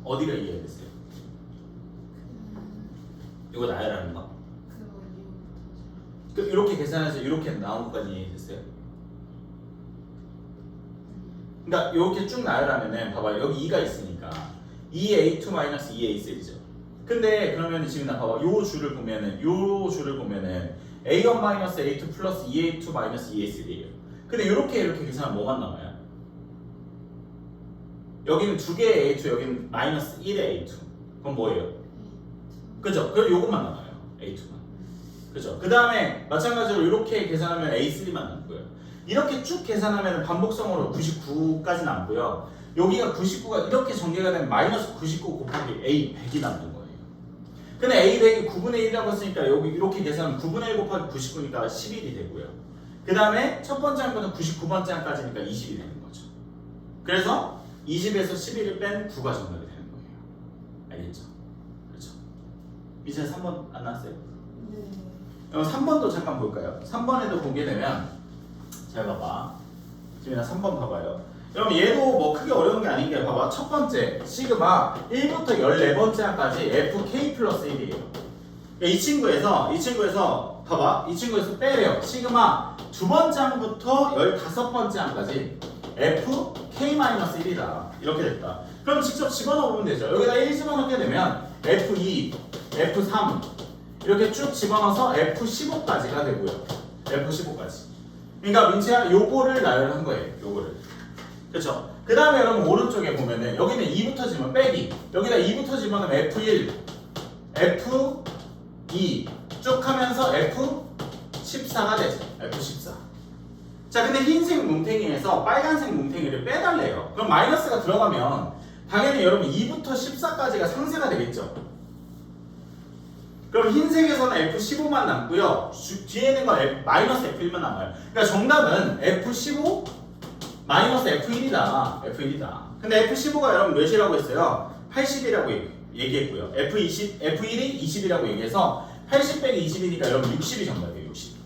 어디가 이해됐어요? 이거 나열하는 거? 이렇게 계산해서 이렇게 나온 것까지 이해됐어요? 그러니까 이렇게 쭉 나열하면은 봐봐 여기 2가 있으니까 2A2 마이너스 2A3죠. 근데 그러면 지금 나 봐봐 요 줄을 보면은 A1 마이너스 A2 플러스 2A2 마이너스 2A3예요. 근데 이렇게 계산하면 뭐만 남아요? 여기는 2개의 A2 여기는 마이너스 1의 A2 그럼 뭐예요? 그죠? 그럼 요것만 남아요. A2만 그죠? 그 다음에 마찬가지로 이렇게 계산하면 A3만 남고요. 이렇게 쭉 계산하면 반복성으로 99까지 남고요. 여기가 99가 이렇게 전개가 되면 마이너스 99 곱하기 A100이 남는 거예요. 근데 A100이 9분의 1이라고 했으니까 여기 이렇게 계산하면 9분의 1 곱하기 99니까 11이 되고요. 그 다음에 첫 번째 항부터 99번째 항까지니까 20이 되는 거죠. 그래서 20에서 11을 뺀 9가 정답이 되는 거예요. 알겠죠? 그렇죠. 이제 3번 안 나왔어요? 네. 그럼 3번도 잠깐 볼까요? 3번에도 보게 되면 잘 봐봐. 지민아 3번 봐봐요. 여러분 얘도 뭐 크게 어려운 게 아닌 게 봐봐. 첫 번째 시그마 1부터 14번째 항까지 FK 플러스 1이에요. 이 친구에서 봐봐. 이 친구에서 빼래요. 시그마 두 번째 항부터 15번째 항까지 FK 마이너스 1이다. 이렇게 됐다. 그럼 직접 집어넣어 보면 되죠. 여기다 1 집어넣게 되면 F2, F3 이렇게 쭉 집어넣어서 F15까지가 되고요. F15까지. 그러니까 민채야 요거를 나열한 거예요. 요거를. 그렇죠? 그 다음에 여러분 오른쪽에 보면은 여기는 2부터 집으면 빼기 여기다 2부터 집어넣으면 F1, F2 쭉 하면서 F14가 되죠. F14. 자 근데 흰색 뭉탱이에서 빨간색 뭉탱이를 빼달래요. 그럼 마이너스가 들어가면 당연히 여러분 2부터 14까지가 상쇄가 되겠죠. 그럼 흰색에서는 F15만 남고요. 뒤에 있는 건 마이너스 F1만 남아요. 그러니까 정답은 F15 마이너스 F1이다. F1이다. 근데 F15가 여러분 몇이라고 했어요? 80이라고 얘기했고요. F1이 20이라고 얘기해서 80 빼기 20이니까 여러분 60이 정답이에요. 60.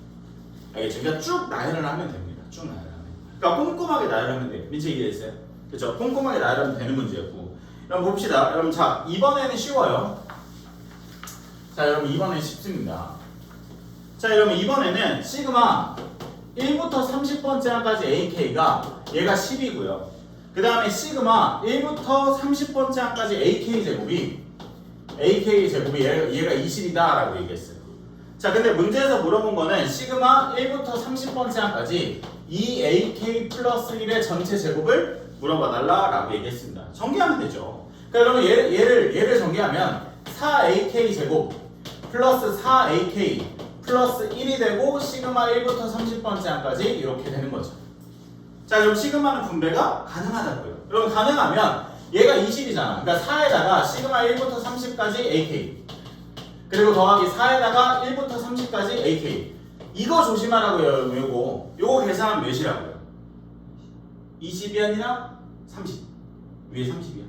알겠죠? 그러니까 쭉 나열을 하면 됩니다. 쭉 나열을 하면. 그러니까 꼼꼼하게 나열하면 돼요. 민채 이해했어요? 그렇죠? 꼼꼼하게 나열하면 되는 문제였고. 여러분 봅시다. 여러분 자 이번에는 쉬워요. 자 여러분 이번에는 쉽습니다. 자 여러분 이번에는 시그마 1부터 30번째 항까지 AK가 얘가 10이고요. 그 다음에 시그마 1부터 30번째 항까지 AK 제곱이 얘가 20이다 라고 얘기했어요. 자 근데 문제에서 물어본 거는 시그마 1부터 30번째 항까지 2AK 플러스 1의 전체 제곱을 물어봐 달라 라고 얘기했습니다. 전개하면 되죠. 그러니까 여러분 얘를 전개하면 4AK 제곱 플러스 4AK 플러스 1이 되고 시그마 1부터 30번째 항까지 이렇게 되는 거죠. 자 그럼 시그마는 분배가 가능하다고요. 여러분 가능하면 얘가 20이잖아. 그러니까 4에다가 시그마 1부터 30까지 AK 그리고 더하기 4에다가 1부터 30까지 AK 이거 조심하라고요. 요거 계산하면 몇이라고요? 20이 아니라 30 위에 30이야.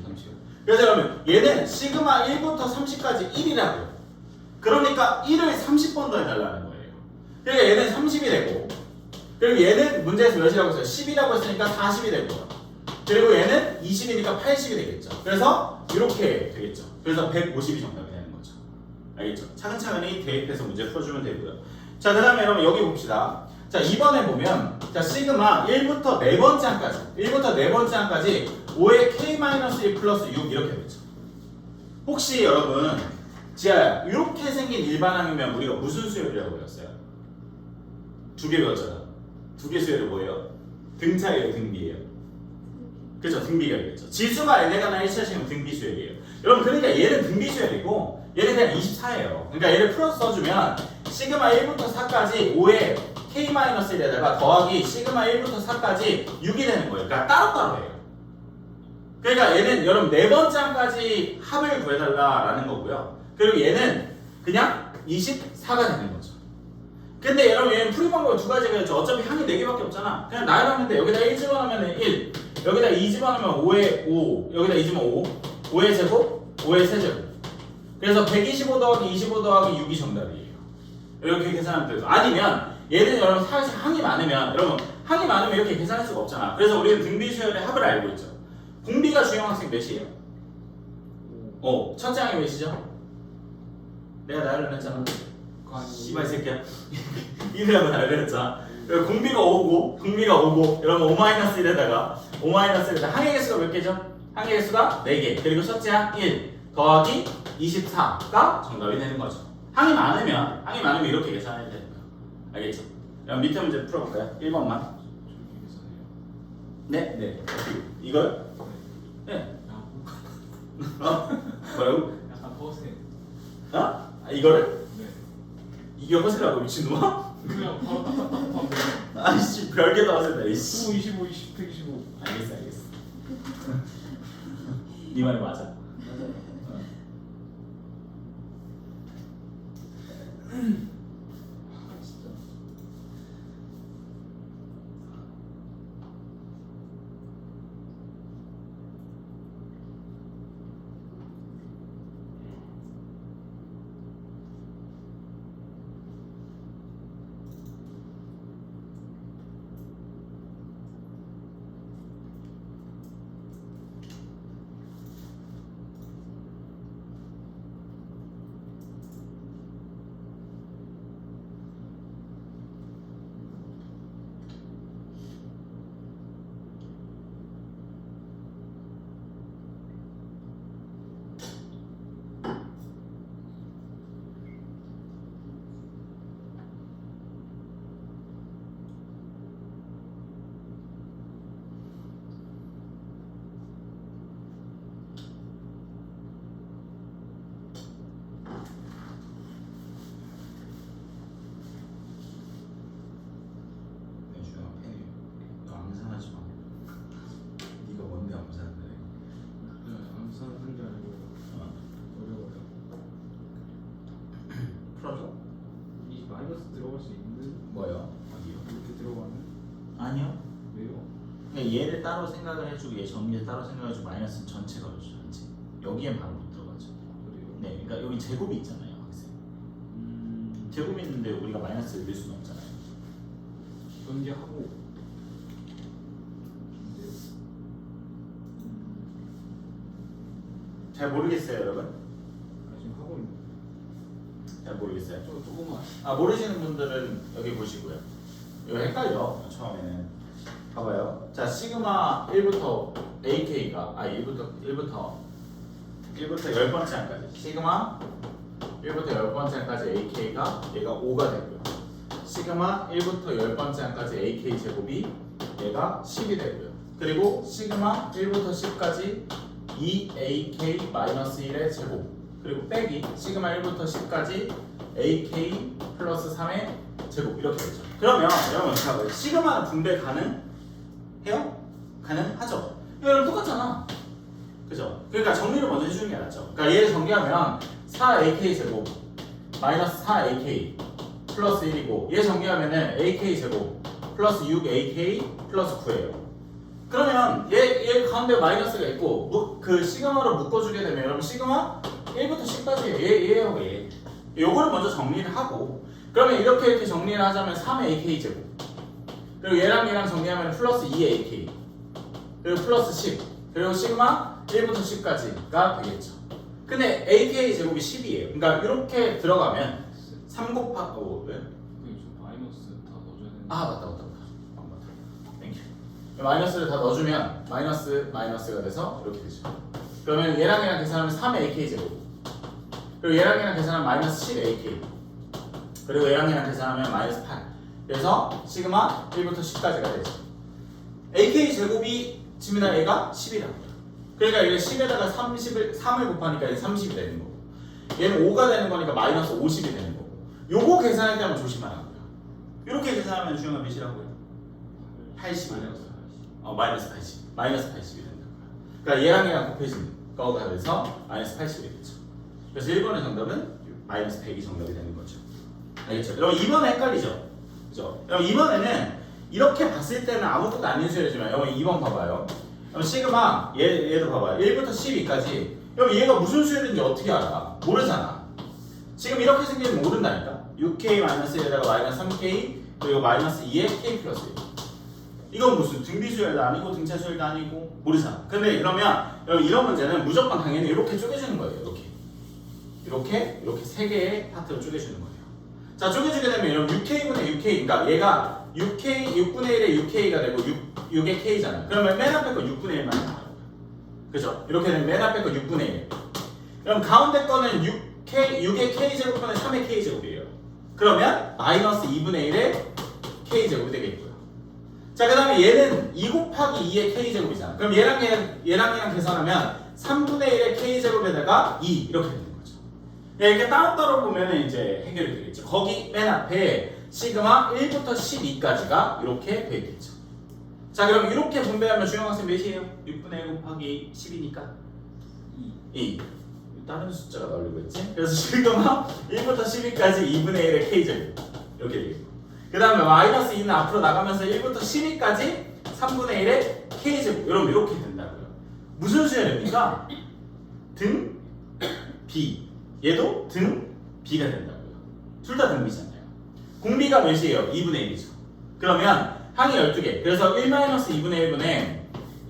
30. 그래서 여러분 얘는 시그마 1부터 30까지 1이라고요. 그러니까 1을 30번 더 해달라는 거예요. 그러니까 얘는 30이 되고 그리고 얘는 문제에서 몇이라고 했어요? 10이라고 했으니까 40이 되고요. 그리고 얘는 20이니까 80이 되겠죠. 그래서 이렇게 되겠죠. 그래서 150이 정답이 되는 거죠. 알겠죠? 차근차근히 대입해서 문제 풀어주면 되고요. 자, 그 다음에 여러분 여기 봅시다. 자, 이번에 보면 자 시그마 1부터 4번째 항까지 1부터 4번째 항까지 5의 K-1 플러스 6 이렇게 되죠. 혹시 여러분 자, 이렇게 생긴 일반항이면 우리가 무슨 수열이라고 배웠어요? 두 개 배웠잖아. 두 개 수열이 뭐예요? 등차예요, 등비예요? 그렇죠, 등비가 되겠죠. 지수가 n에가나 1차식은 등비 수열이에요. 여러분 그러니까 얘는 등비 수열이고 얘는 그냥 24예요. 그러니까 얘를 풀어서 써주면 시그마 1부터 4까지 5의 K-1에다가 더하기 시그마 1부터 4까지 6이 되는 거예요. 그러니까 따로따로예요. 그러니까 얘는 여러분 4번째 항까지 합을 구해달라라는 거고요. 그리고 얘는 그냥 24가 되는 거죠. 근데 여러분 얘는 풀이 방법이 두 가지가 있죠. 어차피 항이 4개밖에 없잖아. 그냥 나열하면 돼. 여기다 1 집어넣으면 1, 여기다 2 집어넣으면 5의 5, 여기다 2 집어넣으면 5, 5의 제곱, 5의 세제곱. 그래서 125 더하기 25 더하기 6이 정답이에요. 이렇게 계산하면 돼요. 아니면 얘는 여러분 사실 항이 많으면 여러분 항이 많으면 이렇게 계산할 수가 없잖아. 그래서 우리는 등비 수열의 합을 알고 있죠. 공비가 주형 학생 몇이에요? 첫째 항이 몇이죠? 내가 나열을 했잖아. 씨발 새끼야. 이래하고 나열을 했잖아. 공비가 5고 공비가 5고 여러분 5-1에다가 5-1에다가 항의 개수가 몇 개죠? 항의 개수가 4개. 그리고 첫째 항 1 더하기 24가 정답이 되는 거죠. 항이 많으면 이렇게 계산해야 되는 거예요. 알겠죠? 그럼 밑에 문제 풀어볼까요? 1번만. 네. 이걸? 네. 뭐라고? 약간 허세. 이거를? 네. 이게 허세라고 미친놈아? 그냥 바로 딱딱딱 아이씨 별게 다 허세다 이씨. 25, 20, 125. 알겠어. 네 말이 맞아. 진짜. 그러니까 얘를 따로 생각을 해주고 얘 정리를 따로 생각해주고 마이너스는 전체 걸어줘 전체. 여기엔 바로 못 들어가죠. 그래요. 네, 그러니까 여기 제곱이 있잖아요, 학생. 제곱이 있는데 우리가 마이너스를 넣을 수는 없잖아요. 연계하고 잘 모르겠어요, 여러분. 지금 하고 있는 잘 모르겠어요. 조금만 모르시는 분들은 여기 보시고요. 이거 헷갈려 처음에는. 봐봐요. 자, 시그마 1부터 AK가 1부터 10번째 항까지 시그마 1부터 10번째 항까지 AK가 얘가 5가 되고요. 시그마 1부터 10번째 항까지 AK 제곱이 얘가 10이 되고요. 그리고 시그마 1부터 10까지 2AK-1의 제곱 그리고 빼기 시그마 1부터 10까지 AK 플러스 3의 제곱 이렇게 되죠. 그러면 여러분 자, 시그마는 분배 가능해요? 가능하죠? 이거랑 똑같잖아. 그죠? 그러니까 정리를 먼저 해주는 게 낫죠. 그러니까 얘를 정리하면 4AK 제곱 마이너스 4AK 플러스 1이고 얘 정리하면은 AK 제곱 플러스 6AK 플러스 9예요. 그러면 얘 가운데 마이너스가 있고 그 시그마로 묶어주게 되면 여러분 시그마 1부터 10까지 얘하고 얘 요거를 먼저 정리를 하고 그러면 이렇게 정리를 하자면 3AK 제곱 그리고 얘랑 정리하면 플러스 2AK 그리고 플러스 10 그리고 시그마 1부터 10까지가 되겠죠. 근데 AK 제곱이 10이에요. 그러니까 이렇게 들어가면 3 곱하기 왜? 마이너스 다 넣어줘야 되는 맞다. 땡큐. 마이너스를 다 넣어주면 마이너스가 돼서 이렇게 되죠. 그러면 얘랑 계산하면 3AK 제곱 그리고 얘랑 계산하면 마이너스 10AK 그리고 얘랑 계산하면 마이너스 8 그래서 시그마 1부터 10까지가 되죠. AK 제곱이 지민아 얘가 10이라고요. 그러니까 이게 10에다가 3을 곱하니까 이게 30이 되는 거고 얘는 5가 되는 거니까 마이너스 50이 되는 거고 요거 계산할 때 한번 조심하라고요. 이렇게 계산하면 주영아 몇이라고요? 80이라고요. 마이너스 80이 된다고요. 그러니까 얘랑 곱해진 거가 돼서 마이너스 80이 되겠죠. 그래서 1번의 정답은 마이너스 100이 정답이 되는 거죠. 알겠죠? 여러분 2번에 헷갈리죠? 그죠? 여러분 2번에는 이렇게 봤을 때는 아무것도 아닌 수열이지만 여러분 2번 봐봐요. 여러분 시그마 얘도 봐봐요. 1부터 12까지 여러분 얘가 무슨 수열인지 어떻게 알아? 모르잖아. 지금 이렇게 생기면 모른다니까. 6K-1에다가 마이너스 3K 그리고 마이너스 2에 K 플러스 1. 이건 무슨 등비수열도 아니고 등차수열도 아니고 모르잖아. 근데 그러면 여러분 이런 문제는 무조건 당연히 이렇게 쪼개주는 거예요. 이렇게 세 개의 파트로 쪼개주는 거예요. 자, 쪼개주게 되면 여러분 6K분의 6K 그러니까 얘가 6분의 1의 6K가 되고 6의 K잖아. 그러면 맨 앞에 거 6분의 1만 나와요. 그죠? 이렇게 되면 맨 앞에 거 6분의 1. 그럼 가운데 거는 6의 K제곱분의 3의 K제곱이에요. 그러면 마이너스 2분의 1의 K제곱이 되겠고요. 자, 그 다음에 얘는 2 곱하기 2의 K제곱이잖아. 그럼 얘랑 계산하면 3분의 1의 K제곱에다가 2 이렇게 되는 거죠. 이렇게 따로따로 보면 이제 해결이 되겠죠. 거기 맨 앞에 시그마 1부터 12까지가 이렇게 되겠죠. 자, 그럼 이렇게 분배하면 주영학생 몇이에요? 6분의 1 곱하기 10이니까 2. 다른 숫자가 나오려고 했지? 그래서 시그마 1부터 12까지 2분의 1의 K제곱 이렇게 되겠고 그 다음에 마이너스 2는 앞으로 나가면서 1부터 12까지 3분의 1의 K제곱 여러분 이렇게 된다고요. 무슨 수열입니까? 등 B 얘도 등 B가 된다고요. 둘 다 등 B잖아요. 공비가 몇이에요? 2분의 1이죠. 그러면 항이 12개 그래서 1-2분의 1분의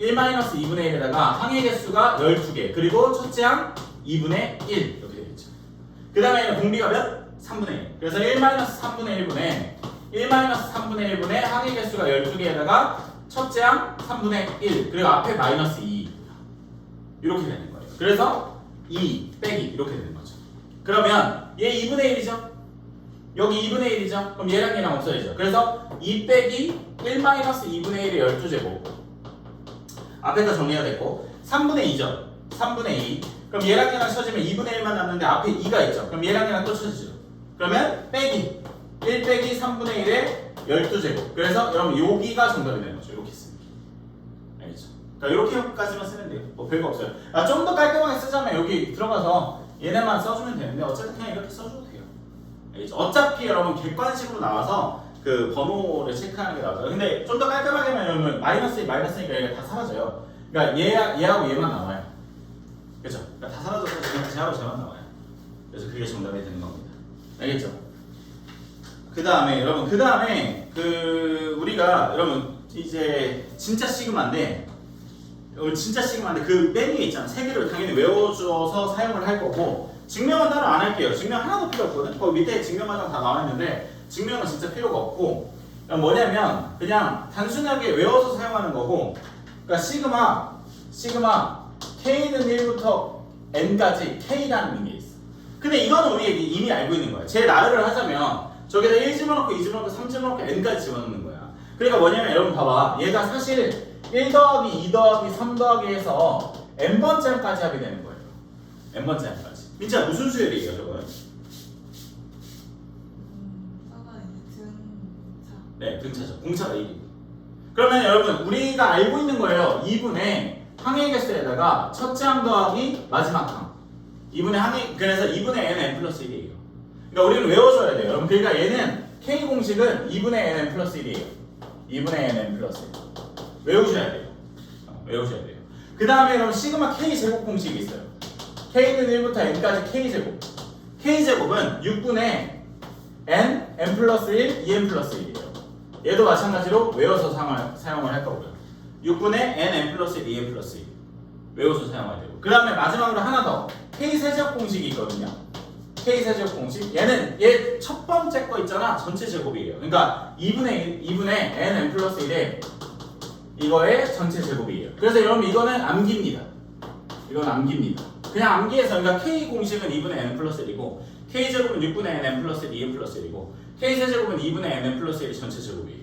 1-2분의 1에다가 항의 개수가 12개 그리고 첫째 항 2분의 1 이렇게 되겠죠. 그 다음에 공비가 몇? 3분의 1 그래서 1-3분의 1분의 1-3분의 1분의 항의 개수가 12개에다가 첫째 항 3분의 1 그리고 앞에 마이너스 2 이렇게 되는 거예요. 그래서 2 빼기 이렇게 되는 거죠. 그러면 얘 2분의 1이죠. 여기 2분의 1이죠. 그럼 얘랑 없어지죠. 그래서 2 빼기 1-2분의 1의 12제곱 앞에 거 정리해야 되고 3분의 2죠. 3분의 2 그럼 얘랑 쳐지면 2분의 1만 남는데 앞에 2가 있죠. 그럼 얘랑 또 쳐지죠. 그러면 빼기 1 빼기 3분의 1의 12제곱 그래서 여러분 여기가 정답이 되는 거죠. 이렇게 쓰면 알겠죠? 그러니까 이렇게까지만 쓰면 돼요. 뭐 별거 없어요. 좀 더 깔끔하게 쓰자면 여기 들어가서 얘네만 써주면 되는데 어쨌든 그냥 이렇게 써줘도 돼요. 알겠죠? 어차피 여러분 객관식으로 나와서 그 번호를 체크하는 게 나와요. 근데 좀 더 깔끔하게 말하면 마이너스니까 얘가 다 사라져요. 그러니까 얘하고 얘만 남아요. 그죠? 그러니까 다 사라져서 그냥 쟤하고 쟤만 나와요. 그래서 그게 정답이 되는 겁니다. 알겠죠? 그 다음에 여러분 우리가 여러분 이제 진짜 시그마인데 그 맨 위에 있잖아. 세 개를 당연히 외워줘서 사용을 할 거고 증명은 따로 안 할게요. 증명 하나도 필요 없거든. 거기 밑에 증명 과정 다 나와 있는데 증명은 진짜 필요가 없고 뭐냐면 그냥 단순하게 외워서 사용하는 거고 그러니까 시그마 K는 1부터 N까지 K라는 게 있어. 근데 이거는 우리 이미 알고 있는 거야. 제 나열을 하자면 저기다 1 집어넣고 2 집어넣고 3 집어넣고 N까지 집어넣는 거야. 그러니까 뭐냐면 여러분 봐봐. 얘가 사실 1 더하기 2 더하기 3 더하기 해서 N번째까지 하게 되는 거예요. N번째까지. 민지야 무슨 수열이에요 저거는? 아까 이제 등차. 네, 등차죠. 공차가 1이고. 그러면 여러분 우리가 알고 있는 거예요. 2분의 항의 개수에다가 첫째 항 더하기 마지막 항. 2분의 항의 그래서 2분의 n 플러스 1이에요. 그러니까 우리는 외워줘야 돼요. 여러분 그러니까 얘는 K 공식은 2분의 n 플러스 1이에요. 2분의 n 플러스 1. 외우셔야 돼요. 외우셔야 돼요. 그 다음에 여러분 시그마 K 제곱 공식이 있어요. K는 1부터 N까지 K 제곱. K 제곱은 6분의 N 플러스 1, 2N 플러스 1이에요. 얘도 마찬가지로 외워서 사용을 할 거고요. 6분의 N 플러스 1, 2N 플러스 1. 외워서 사용해야 되고. 그 다음에 마지막으로 하나 더. K 세제곱 공식이 있거든요. K 세제곱 공식. 얘 첫 번째 거 있잖아. 전체 제곱이에요. 그러니까 2분의 N 플러스 1에 이거의 전체 제곱이에요. 그래서 여러분 이거는 암기입니다. 이건 암기입니다. 그냥 암기해서 그러니까 K 공식은 2분의 N 플러스 1이고 K 제곱은 6분의 N 플러스 1, 2N 플러스 1이고 K 세제곱은 2분의 N 플러스 1이 전체 제곱이에요.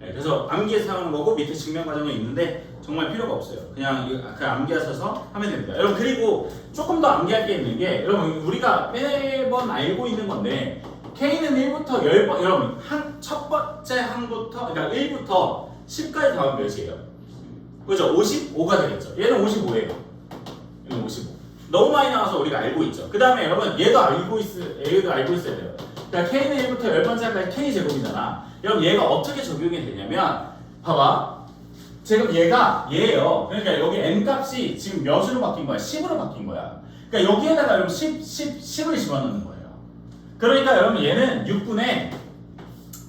네, 그래서 암기해서 하는 거고 밑에 증명 과정이 있는데 정말 필요가 없어요. 그냥 암기하셔서 하면 됩니다. 여러분 그리고 조금 더 암기할 게 있는 게 여러분 우리가 매번 알고 있는 건데 K는 1부터 10번 여러분 첫 번째 항부터 그러니까 1부터 10까지 더하면 몇이에요? 그죠? 55가 되겠죠. 얘는 55예요. 얘는 55. 너무 많이 나와서 우리가 알고 있죠. 그 다음에 여러분 얘도 알고 있어야 돼요. 그러니까 K는 1부터 10번째까지 K 제곱이잖아. 여러분 얘가 어떻게 적용이 되냐면 봐봐. 지금 얘예요. 그러니까 여기 n 값이 지금 몇으로 바뀐 거야? 10으로 바뀐 거야. 그러니까 여기에다가 여러분 10을 집어넣는 거예요. 그러니까 여러분 얘는 6분의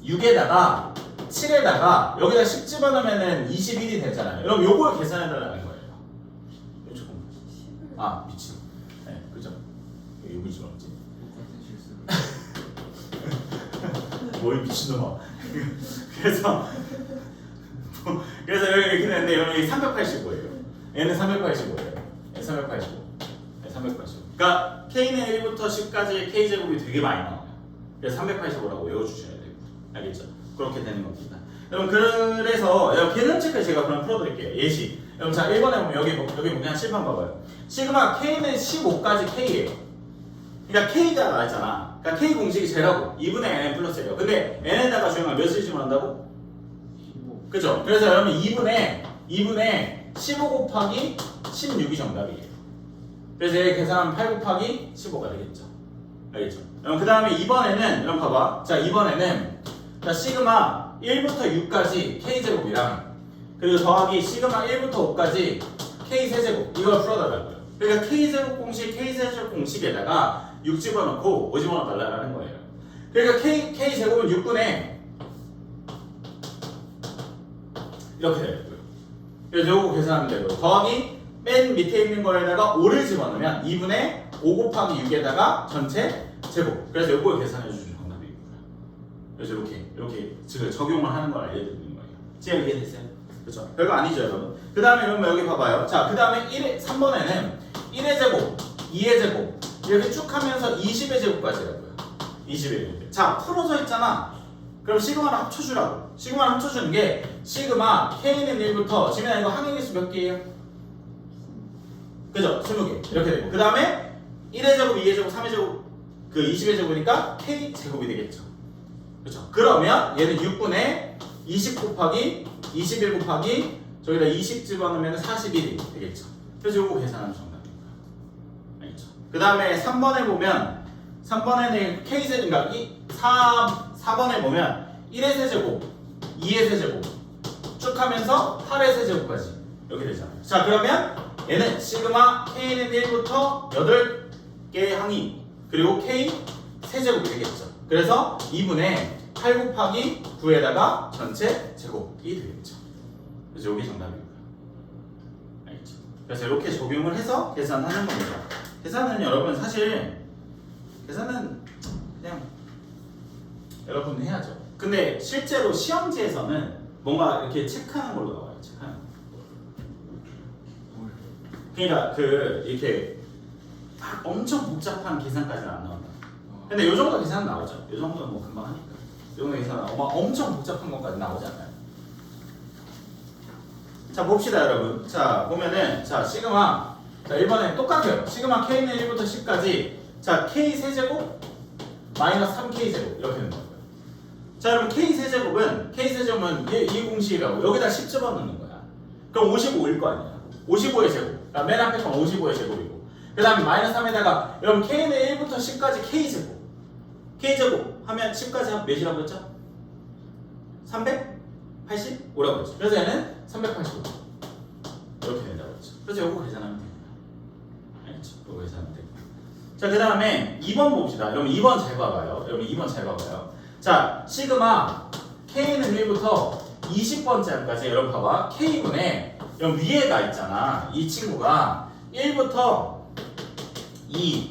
6에다가 7에다가 여기다 10 집어넣으면은 21이 되잖아요. 여러분 요걸 계산해달라는 거예요. 조금. 아 미친. 네, 그죠? 여기 집어넣지. 뭐이 미친놈아. 그래서 여기 이렇게 되는데 여기 385예요. 얘는 385예요. 385. 385. 그러니까 K는 1부터 10까지 K 제곱이 되게 많이 나와요. 그래서 385라고 외워주셔야 돼요. 알겠죠? 그렇게 되는 겁니다. 여러분 그래서 계산 체크 제가 그럼 풀어드릴게요. 예시. 여러분 자 1번에 보면 여기 그냥 실판 봐봐요. 시그마 K는 15까지 K예요. 그러니까 K가 나왔잖아. 그러니까 K 공식이 제라고 2분의 N 플러스 1이에요. 근데 N에다가 주행을 몇을 집어넣는다고? 15. 그죠? 그래서 여러분 2분의 15 곱하기 16이 정답이에요. 그래서 얘 계산하면 8 곱하기 15가 되겠죠. 알겠죠? 여러분 그 다음에 이번에는 여러분 봐봐. 자 이번에는 자 시그마 1부터 6까지 K제곱이랑 그리고 더하기 시그마 1부터 5까지 K 세제곱 이걸 풀어달라고요. 그러니까 K제곱 공식, K세제곱 공식에다가 6 집어넣고 5 집어넣어달라는 거예요. 그러니까 K제곱은 6분의 이렇게 되고요. 그래서 요거 계산하면 되고 더하기 맨 밑에 있는 거에다가 5를 집어넣으면 2분의 5 곱하기 6에다가 전체 제곱. 그래서 요거 계산해 주시면 정답이고요. 그래서 이렇게 지금 적용을 하는 걸 알려드리는 거예요. 지금 이해됐어요? 그렇죠? 별거 아니죠 여러분. 그 다음에 여러분 여기 봐봐요. 자 그 다음에 3번에는 1의 제곱, 2의 제곱 이렇게 쭉 하면서 20의 제곱까지라고요. 20의 제곱. 자 풀어져 있잖아. 그럼 시그마를 합쳐주라고. 시그마를 합쳐주는 게 시그마 K는 1부터 지금 이거 항의 개수 몇 개예요? 그죠? 20개 이렇게 되고 그 다음에 1의 제곱, 2의 제곱, 3의 제곱 그 20의 제곱이니까 K 제곱이 되겠죠. 그렇죠? 그러면 얘는 6분의 20 곱하기 21 곱하기 저기다 20 집어넣으면 41이 되겠죠. 그래서 요거 계산하면 정답입니다. 알겠죠? 그 다음에 3번에 보면 3번에는 K제곱 그러니까 4번에 보면 1의 세제곱, 2의 세제곱 쭉 하면서 8의 세제곱까지 이렇게 되잖아요. 자 그러면 얘는 시그마 k는 1부터 8개의 항이 그리고 k 세제곱이 되겠죠. 그래서 2분의 8 곱하기 9에다가 전체 제곱이 되겠죠. 그래서 여기 정답입니다. 알겠죠? 그래서 이렇게 적용을 해서 계산하는 겁니다. 계산은 여러분 사실 계산은 그냥 여러분 해야죠. 근데 실제로 시험지에서는 뭔가 이렇게 체크하는 걸로 나와요. 체크하는 거. 그러니까 그 이렇게 막 엄청 복잡한 계산까지는 안 나온다. 근데 이 정도 계산 나오죠. 이 정도는 뭐 금방 하니까. 이 정도 계산 나오고 막 엄청 복잡한 것까지 나오지 않아요. 자 봅시다 여러분. 자 보면은 자 시그마 자 1번에 똑같아요. 시그마 k는 1부터 10까지 자 k 세제곱 마이너스 3k 제곱 이렇게 된다고요. 자 여러분 k 세제곱은 이 공식이라고 여기다 10 집어넣는 거야. 그럼 55일 거 아니야. 55의 제곱. 그러니까 맨 앞에 건 55의 제곱이고 그 다음에 마이너스 3에다가 여러분 k는 1부터 10까지 k제곱 k제곱 하면 10까지 하면 몇이라고 했죠? 385라고 했죠. 그래서 얘는 385 이렇게 된다고 했죠. 그래서 이거 계산하면 됩니다. 알겠죠? 이거 계산하면 됩니다. 자 그 다음에 2번 봅시다. 여러분 2번 잘 봐봐요. 여러분 2번 잘 봐봐요. 자 시그마 k는 1부터 20번째까지 여러분 봐봐. k분의 여러분 위에가 있잖아. 이 친구가 1부터 2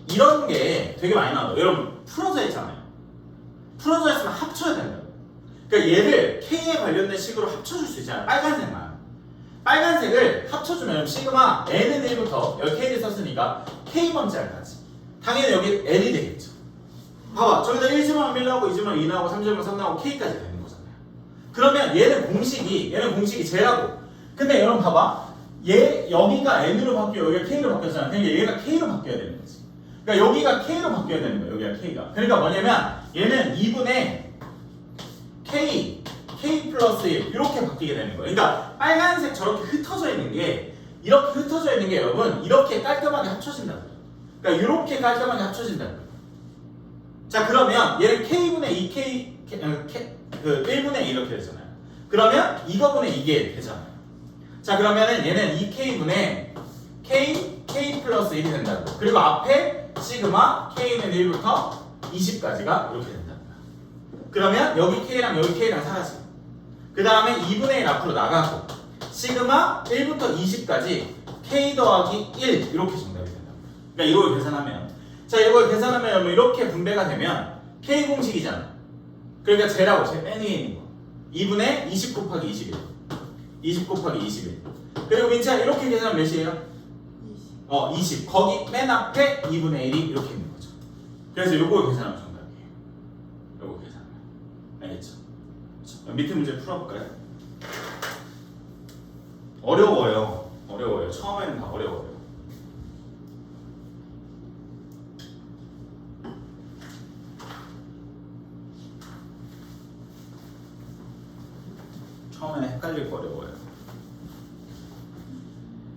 이런 게 되게 많이 나와요. 여러분 풀어져 있잖아요. 풀어져 있으면 합쳐야 된다. 그러니까 얘를 k에 관련된 식으로 합쳐줄 수 있잖아요. 빨간색만. 빨간색을 합쳐주면 시그마 n은 1부터 여기 k를 썼으니까 k번째 알까지 당연히 여기 n이 되겠죠. 봐봐 저기다 1제곱만 1 나오고 2제곱만 2 나오고 3제곱만 3 나오고 k까지 되는 거잖아요. 그러면 얘는 공식이 제라고. 근데 여러분 봐봐 얘 여기가 n으로 바뀌고 여기가 k로 바뀌었잖아. 그러니까 얘가 k로 바뀌어야 되는 거지. 그러니까 여기가 k로 바뀌어야 되는 거야. 여기가 k가. 그러니까 뭐냐면 얘는 2분의 k 플러스 1 이렇게 바뀌게 되는 거예요. 그러니까 빨간색 저렇게 흩어져 있는 게 이렇게 흩어져 있는 게 여러분 이렇게 깔끔하게 합쳐진다는 거예요. 그러니까 이렇게 깔끔하게 합쳐진다는 거예요. 자 그러면 얘를 k분의 2k 그 1분의 2 이렇게 되잖아요. 그러면 이거분의 이게 되잖아요. 자 그러면은 얘는 2k분의 k 플러스 1이 된다고. 그리고 앞에 시그마 k는 1부터 20까지가 이렇게 된다는 거야. 그러면 여기 k랑 여기 k랑 사라지고 그 다음에 2분의 1 앞으로 나가고 시그마 1부터 20까지 k 더하기 1 이렇게 정답이 된다고. 그러니까 이걸 계산하면 자 이걸 계산하면 여러분 이렇게 분배가 되면 k 공식이잖아. 그러니까 제라고 맨 위에 있는 거 2분의 20 곱하기 21 20 곱하기 21 그리고 민채야 이렇게 계산하면 몇이에요? 20 거기 맨 앞에 2분의 1이 이렇게 있는 거죠. 그래서 요거 계산하면 정답이에요. 요거 계산하면 알겠죠? 밑에 문제 풀어볼까요? 어려워요. 처음에는 다 어려워요. 처음에는 헷갈리고 어려워요.